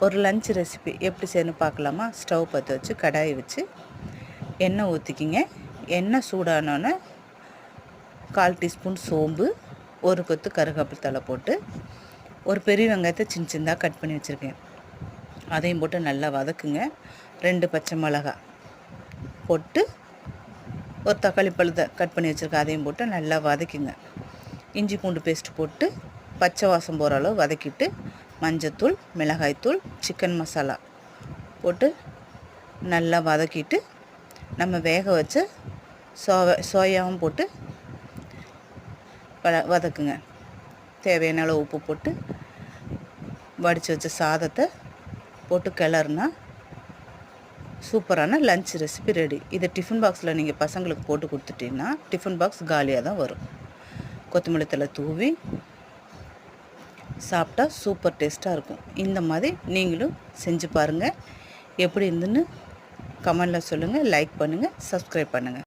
ஒரு lunch recipe எப்படி செய்யணும் பார்க்கலாமா? ஸ்டவ் பற்ற வச்சு கடாயை வச்சு எண்ணெய் ஊற்றிக்கிங்க. எண்ணெய் சூடானோன்னே 1/4 டீஸ்பூன் சோம்பு, ஒரு கொத்து கருவேப்பிலை தழை போட்டு ஒரு பெரிய வெங்காயத்தை சின்ன சின்னதாக கட் பண்ணி வச்சுருக்கேன், அதையும் போட்டு நல்லா வதக்குங்க. 2 பச்சை மிளகாய் போட்டு ஒரு தக்காளி பழத்தை கட் பண்ணி வச்சுருக்கேன், அதையும் போட்டு நல்லா வதக்குங்க. இஞ்சி பூண்டு பேஸ்ட் போட்டு பச்சை வாசம் போகிற அளவு வதக்கிட்டு மஞ்சத்தூள், மிளகாய்த்தூள், சிக்கன் மசாலா போட்டு நல்லா வதக்கிட்டு நம்ம வேக வச்ச சோயாவும் போட்டு வதக்குங்க. தேவையான அளவு உப்பு போட்டு வடித்து வச்ச சாதத்தை போட்டு கிளறுனா சூப்பரான லஞ்ச் ரெசிபி ரெடி. இதை டிஃபன் பாக்ஸில் நீங்கள் பசங்களுக்கு போட்டு கொடுத்துட்டிங்கன்னா டிஃபன் பாக்ஸ் காலியாக தான் வரும். கொத்தமல்லி தழை தூவி சாப்பிட்டா சூப்பர் டேஸ்ட்டாக இருக்கும். இந்த மாதிரி நீங்களும் செஞ்சு பாருங்கள். எப்படி இருந்துன்னு கமெண்டில் சொல்லுங்கள். லைக் பண்ணுங்கள், சப்ஸ்கிரைப் பண்ணுங்கள்.